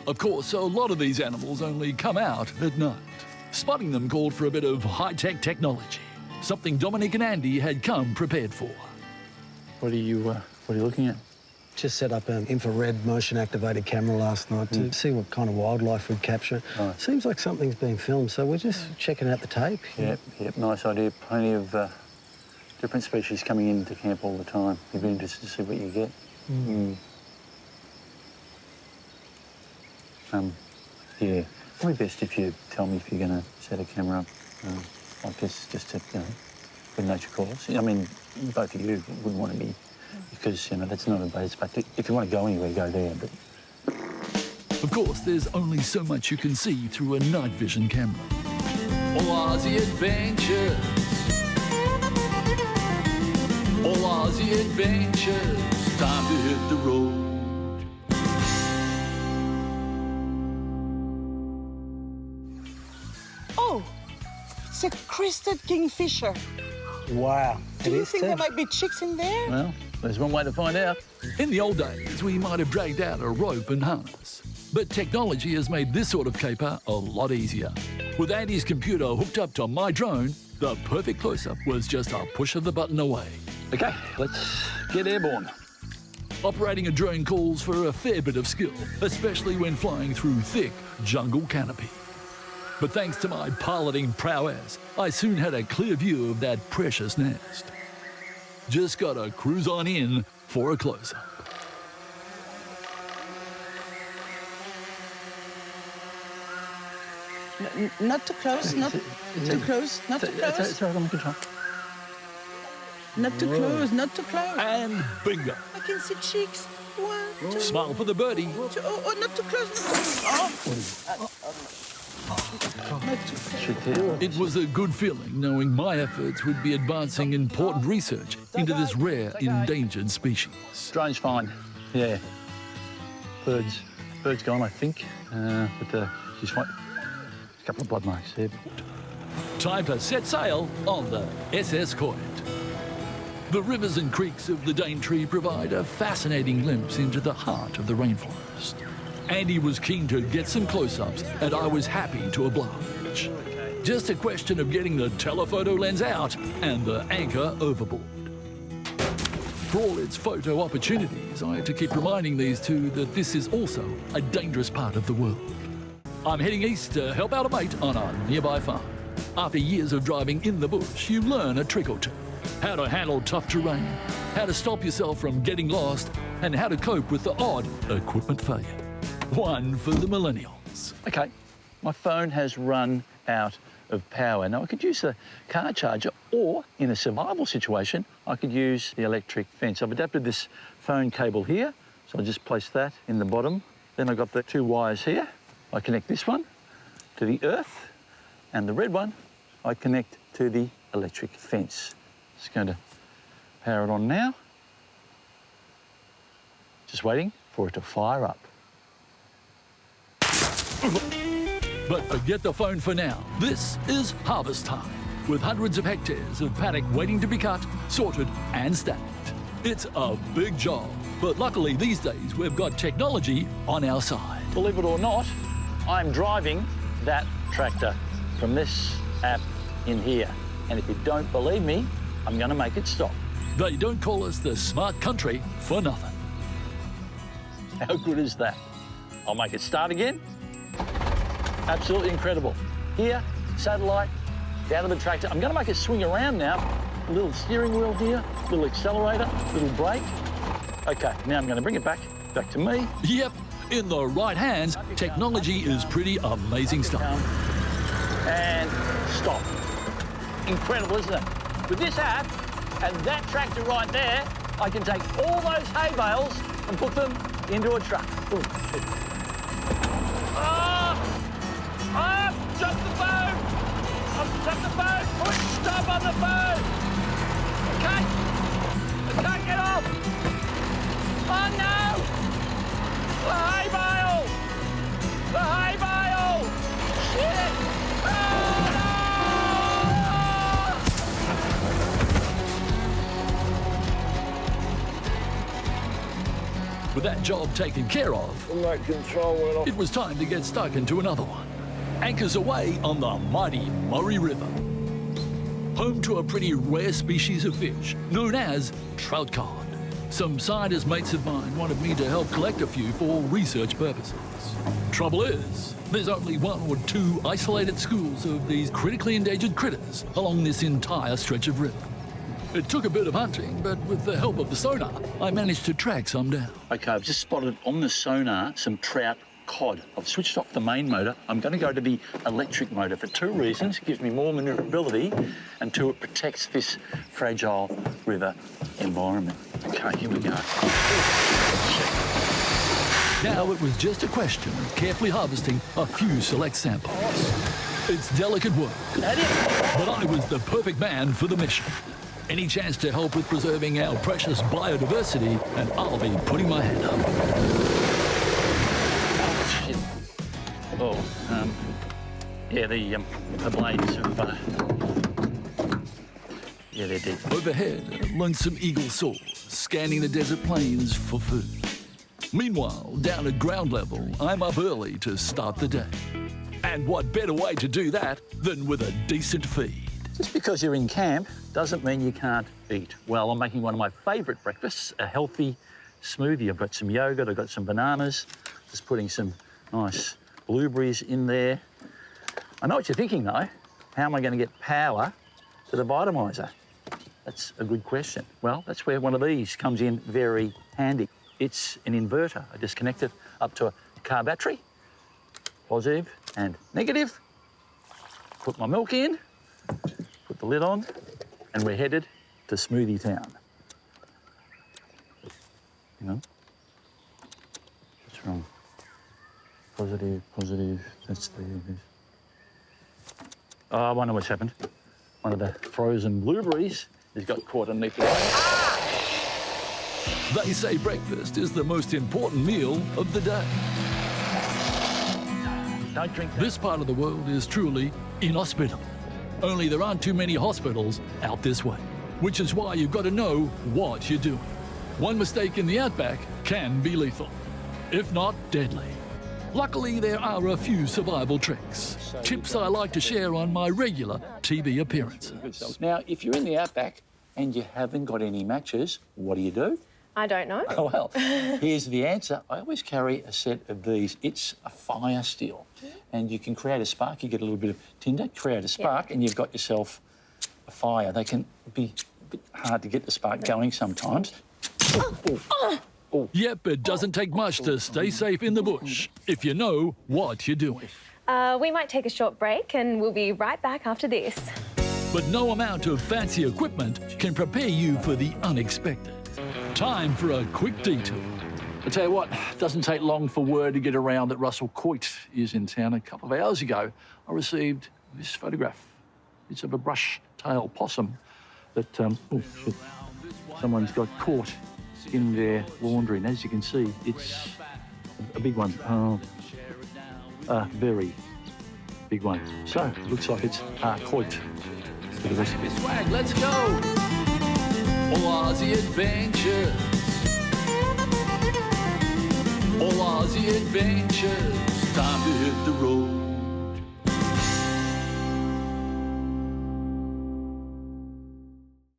Of course, a lot of these animals only come out at night. Spotting them called for a bit of high-tech technology, something Dominic and Andy had come prepared for. What are you looking at? Just set up an infrared motion-activated camera last night to see what kind of wildlife we'd capture. Right. Seems like something's being filmed, so we're just checking out the tape. Yep, nice idea. Plenty of different species coming into camp all the time. You'd be interested to see what you get. Yeah, probably best if you tell me if you're going to set a camera up like this, just to, when nature calls. I mean, both of you wouldn't want to be, because, that's not a base. But if you want to go anywhere, go there. But Of course, there's only so much you can see through a night vision camera. Aussie Adventures. Aussie Adventures. Time to hit the road. Oh, it's a crested kingfisher. Wow. Do you think there might be chicks in there? well, there's one way to find out. In the old days, we might have dragged out a rope and harness. But technology has made this sort of caper a lot easier. With Andy's computer hooked up to my drone, the perfect close-up was just a push of the button away. OK, let's get airborne. Operating a drone calls for a fair bit of skill, especially when flying through thick jungle canopy. But thanks to my piloting prowess, I soon had a clear view of that precious nest. Just gotta cruise on in for a close-up. Not too close, not too close, not too close. It's all right, I'm in control. Not too close, not too close. And bingo. I can see cheeks. One, two, Smile for the birdie. two. Oh, not too close. Not too close. It was a good feeling knowing my efforts would be advancing important research into this rare endangered species. Drone's fine. Yeah. Bird's gone, I think. But she's fine. A couple of blood marks there. Time to set sail on the SS Coight. The rivers and creeks of the Daintree provide a fascinating glimpse into the heart of the rainforest. Andy was keen to get some close-ups, and I was happy to oblige. Just a question of getting the telephoto lens out and the anchor overboard. For all its photo opportunities, I had to keep reminding these two that this is also a dangerous part of the world. I'm heading east to help out a mate on a nearby farm. After years of driving in the bush, you learn a trick or two. How to handle tough terrain, how to stop yourself from getting lost, and how to cope with the odd equipment failure. One for the millennials. OK, my phone has run out of power. Now, I could use the car charger, or in a survival situation, I could use the electric fence. I've adapted this phone cable here, so I'll just place that in the bottom. Then I've got the two wires here. I connect this one to the earth, and the red one I connect to the electric fence. Just going to power it on now. Just waiting for it to fire up. But forget the phone for now. This is harvest time, with hundreds of hectares of paddock waiting to be cut, sorted and stacked. It's a big job, but luckily these days we've got technology on our side. Believe it or not, I'm driving that tractor from this app in here. And if you don't believe me, I'm going to make it stop. They don't call us the smart country for nothing. How good is that? I'll make it start again. Absolutely incredible. Here, satellite, down to the tractor. I'm going to make it swing around now. A little steering wheel here, little accelerator, little brake. OK, now I'm going to bring it back to me. Yep, in the right hands, technology is pretty amazing stuff. And stop. Incredible, isn't it? With this app and that tractor right there, I can take all those hay bales and put them into a truck. Ooh, shit. I've dropped the phone! I've dropped the phone! Push stop on the phone! I can't get off! Oh no! The hay bale! The hay bale! Shit! Oh no! With that job taken care of, Remote control went off. it was time to get stuck into another one. Anchors away on the mighty Murray River, home to a pretty rare species of fish known as trout cod. Some scientist mates of mine wanted me to help collect a few for research purposes. Trouble is, there's only one or two isolated schools of these critically endangered critters along this entire stretch of river. It took a bit of hunting, but with the help of the sonar, I managed to track some down. Okay, I've just spotted on the sonar some trout cod. I've switched off the main motor. I'm going to go to the electric motor for two reasons. It gives me more manoeuvrability, and two, it protects this fragile river environment. Okay, here we go. Now it was just a question of carefully harvesting a few select samples. It's delicate work, but I was the perfect man for the mission. Any chance to help with preserving our precious biodiversity, and I'll be putting my hand up. Yeah, the blades of, yeah, they're dead. Overhead, a lonesome eagle soars, scanning the desert plains for food. Meanwhile, down at ground level, I'm up early to start the day. And what better way to do that than with a decent feed? Just because you're in camp doesn't mean you can't eat. Well, I'm making one of my favourite breakfasts, a healthy smoothie. I've got some yogurt, I've got some bananas, just putting some nice blueberries in there. I know what you're thinking, though. How am I going to get power to the Vitamiser? That's a good question. Well, that's where one of these comes in very handy. It's an inverter. I just connect it up to a car battery, positive and negative. Put my milk in, put the lid on, and we're headed to Smoothie Town. Hang on. What's wrong? Positive, positive, that's the... Oh, I wonder what's happened. One of the frozen blueberries has got caught underneath the... They say breakfast is the most important meal of the day. Don't drink that. This part of the world is truly inhospitable. Only there aren't too many hospitals out this way, which is why you've got to know what you're doing. One mistake in the Outback can be lethal, if not deadly. Luckily, there are a few survival tricks, tips I like to share on my regular TV appearances. Now, if you're in the Outback and you haven't got any matches, what do? I don't know. Oh, well, here's the answer. I always carry a set of these. It's a fire steel, and you can create a spark. You get a little bit of tinder, create a spark, and you've got yourself a fire. They can be a bit hard to get the spark going sometimes. Yep, it doesn't take much to stay safe in the bush if you know what you're doing. We might take a short break and we'll be right back after this. But no amount of fancy equipment can prepare you for the unexpected. Time for a quick detour. I tell you what, it doesn't take long for word to get around that Russell Coight is in town. A couple of hours ago, I received this photograph. It's of a brush-tailed possum that someone's got caught in their laundry. And as you can see, it's a big one. A very big one. So, it looks like it's Coight for the recipe. Swag, let's go! All Aussie adventures. All Aussie adventures. Time to hit the road.